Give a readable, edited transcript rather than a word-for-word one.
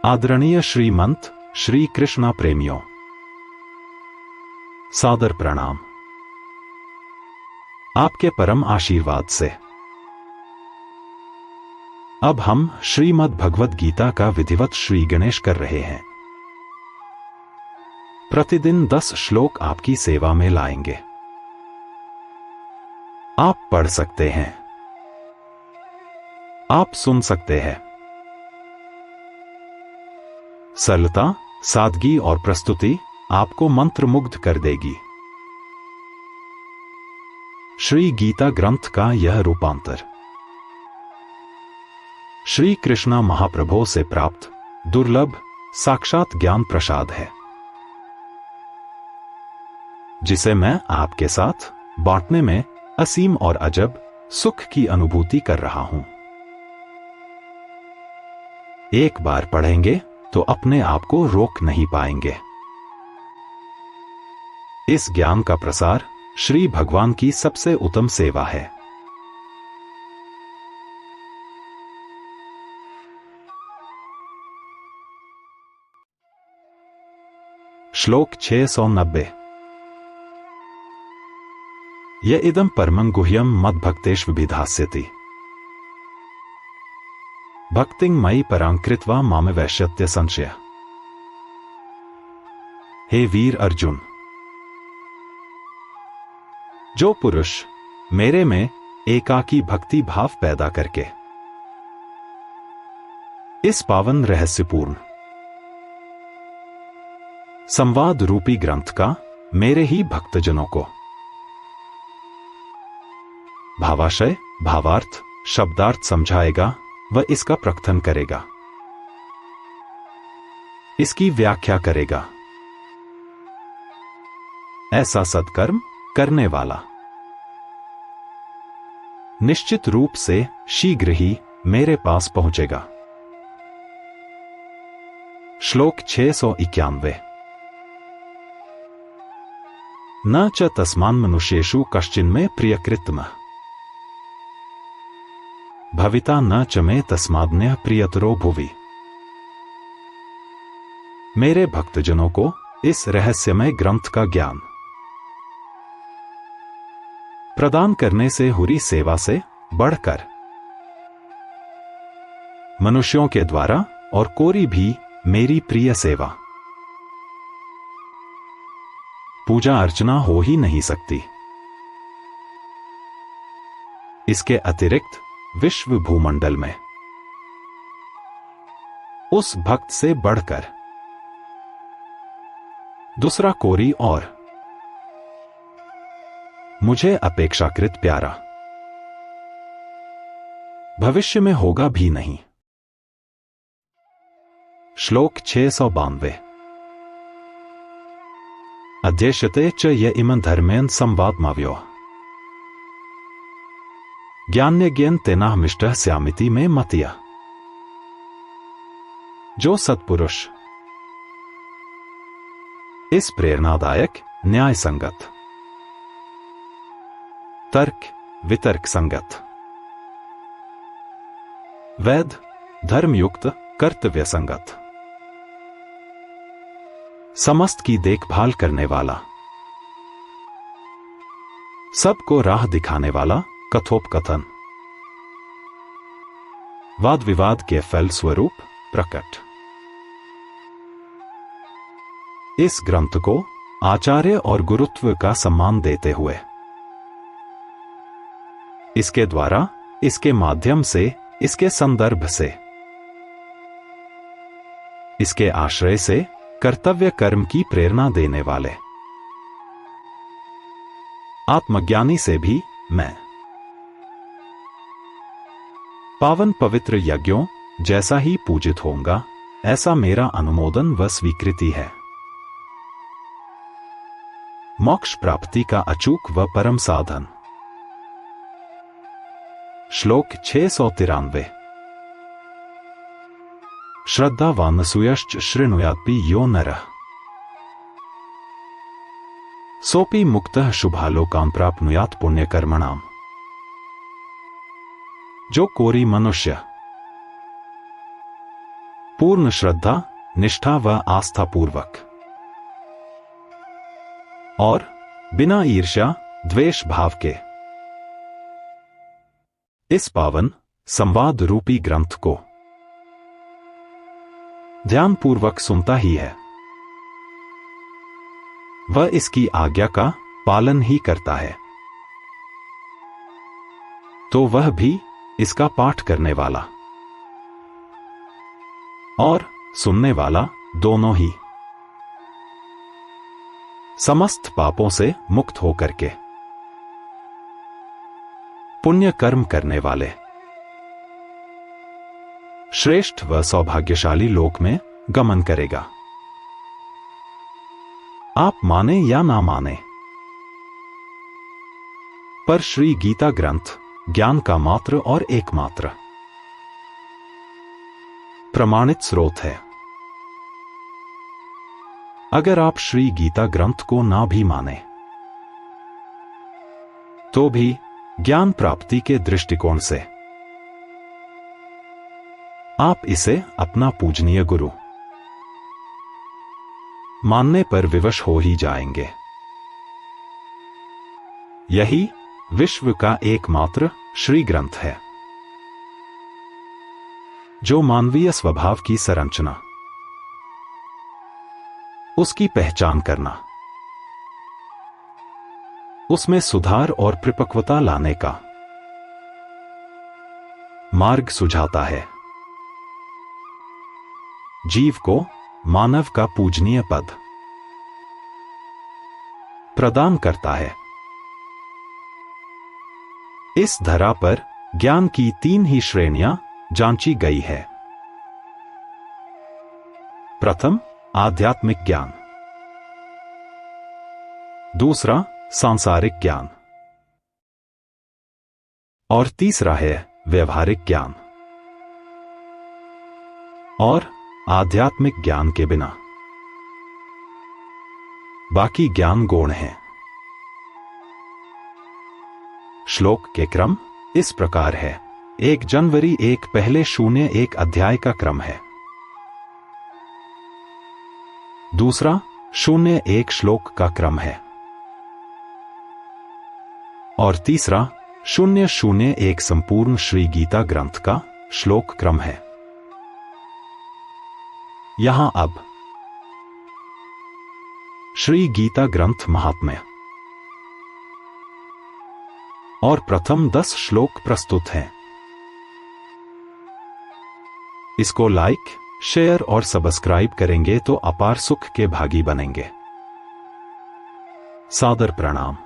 आदरणीय श्रीमंत श्री कृष्णा प्रेमियों, सादर प्रणाम। आपके परम आशीर्वाद से अब हम श्रीमद् भगवद गीता का विधिवत श्री गणेश कर रहे हैं। प्रतिदिन 10 श्लोक आपकी सेवा में लाएंगे। आप पढ़ सकते हैं, आप सुन सकते हैं। सरलता, सादगी और प्रस्तुति आपको मंत्रमुग्ध कर देगी। श्री गीता ग्रंथ का यह रूपांतर श्री कृष्णा महाप्रभु से प्राप्त दुर्लभ साक्षात ज्ञान प्रसाद है, जिसे मैं आपके साथ बांटने में असीम और अजब सुख की अनुभूति कर रहा हूं। एक बार पढ़ेंगे तो अपने आप को रोक नहीं पाएंगे। इस ज्ञान का प्रसार श्री भगवान की सबसे उत्तम सेवा है। श्लोक 690। य इदं परमं गुह्यं मद्भक्तेष्वभिधास्यति भक्तिं मयि परां कृत्वा माम वैश्यत्य संशय। हे वीर अर्जुन, जो पुरुष मेरे में एकाकी भक्ति भाव पैदा करके इस पावन रहस्यपूर्ण संवाद रूपी ग्रंथ का मेरे ही भक्तजनों को भावाशय, भावार्थ, शब्दार्थ समझाएगा व इसका प्रकथन करेगा, इसकी व्याख्या करेगा, ऐसा सत्कर्म करने वाला निश्चित रूप से शीघ्र ही मेरे पास पहुंचेगा। श्लोक 691। न च तस्मान् मनुष्येषु कश्चिन्मे प्रियकृत्तमः भविता न च मे तस्माद्न्यः प्रियतरो भुवि। मेरे भक्तजनों को इस रहस्यमय ग्रंथ का ज्ञान प्रदान करने से हुई सेवा से बढ़कर मनुष्यों के द्वारा और कोई भी मेरी प्रिय सेवा पूजा अर्चना हो ही नहीं सकती। इसके अतिरिक्त विश्व भूमंडल में उस भक्त से बढ़कर दूसरा कोई और मुझे अपेक्षाकृत प्यारा भविष्य में होगा भी नहीं। श्लोक 692। अध्यक्षते च य इमं धर्मेन संवादमाव्यो ज्ञान्यज्ञेन तेनाहमिष्टः स्यामिति में मतिया। जो सत्पुरुष इस प्रेरणादायक, न्याय संगत, तर्क वितर्क संगत, वैध धर्मयुक्त, कर्तव्य संगत, समस्त की देखभाल करने वाला, सबको राह दिखाने वाला कथोपकथन, वाद विवाद के फल स्वरूप प्रकट इस ग्रंथ को आचार्य और गुरुत्व का सम्मान देते हुए इसके द्वारा, इसके माध्यम से, इसके संदर्भ से, इसके आश्रय से कर्तव्य कर्म की प्रेरणा देने वाले आत्मज्ञानी से भी मैं पावन पवित्र यज्ञों जैसा ही पूजित होऊंगा, ऐसा मेरा अनुमोदन व स्वीकृति है। मोक्ष प्राप्ति का अचूक व परम साधन। श्लोक 693। श्रद्धावानसूयश्च शृणुयात्पि यो नरः सोपि मुक्तः शुभालोकान् प्राप्नुयात् पुण्यकर्मणाम्। जो कोई मनुष्य पूर्ण श्रद्धा, निष्ठा व आस्था पूर्वक और बिना ईर्ष्या द्वेष भाव के इस पावन संवाद रूपी ग्रंथ को ध्यानपूर्वक सुनता ही है, वह इसकी आज्ञा का पालन ही करता है, तो वह भी इसका पाठ करने वाला और सुनने वाला दोनों ही समस्त पापों से मुक्त होकर के पुण्य कर्म करने वाले श्रेष्ठ व सौभाग्यशाली लोक में गमन करेगा। आप माने या ना माने, पर श्री गीता ग्रंथ ज्ञान का मात्र और एकमात्र प्रमाणित स्रोत है। अगर आप श्री गीता ग्रंथ को ना भी माने, तो भी ज्ञान प्राप्ति के दृष्टिकोण से आप इसे अपना पूजनीय गुरु मानने पर विवश हो ही जाएंगे। यही विश्व का एकमात्र श्री ग्रंथ है, जो मानवीय स्वभाव की संरचना, उसकी पहचान करना, उसमें सुधार और परिपक्वता लाने का मार्ग सुझाता है, जीव को मानव का पूजनीय पद प्रदान करता है। इस धरा पर ज्ञान की 3 ही श्रेणियां जांची गई है। प्रथम आध्यात्मिक ज्ञान, दूसरा सांसारिक ज्ञान और तीसरा है व्यवहारिक ज्ञान। और आध्यात्मिक ज्ञान के बिना बाकी ज्ञान गौण है। श्लोक के क्रम इस प्रकार है। 1 जनवरी 1 पहले 01 अध्याय का क्रम है। दूसरा 01 श्लोक का क्रम है और तीसरा 001 संपूर्ण श्री गीता ग्रंथ का श्लोक क्रम है। यहां अब श्री गीता ग्रंथ महात्म्य और प्रथम 10 श्लोक प्रस्तुत हैं। इसको लाइक, शेयर और सब्सक्राइब करेंगे तो अपार सुख के भागी बनेंगे। सादर प्रणाम।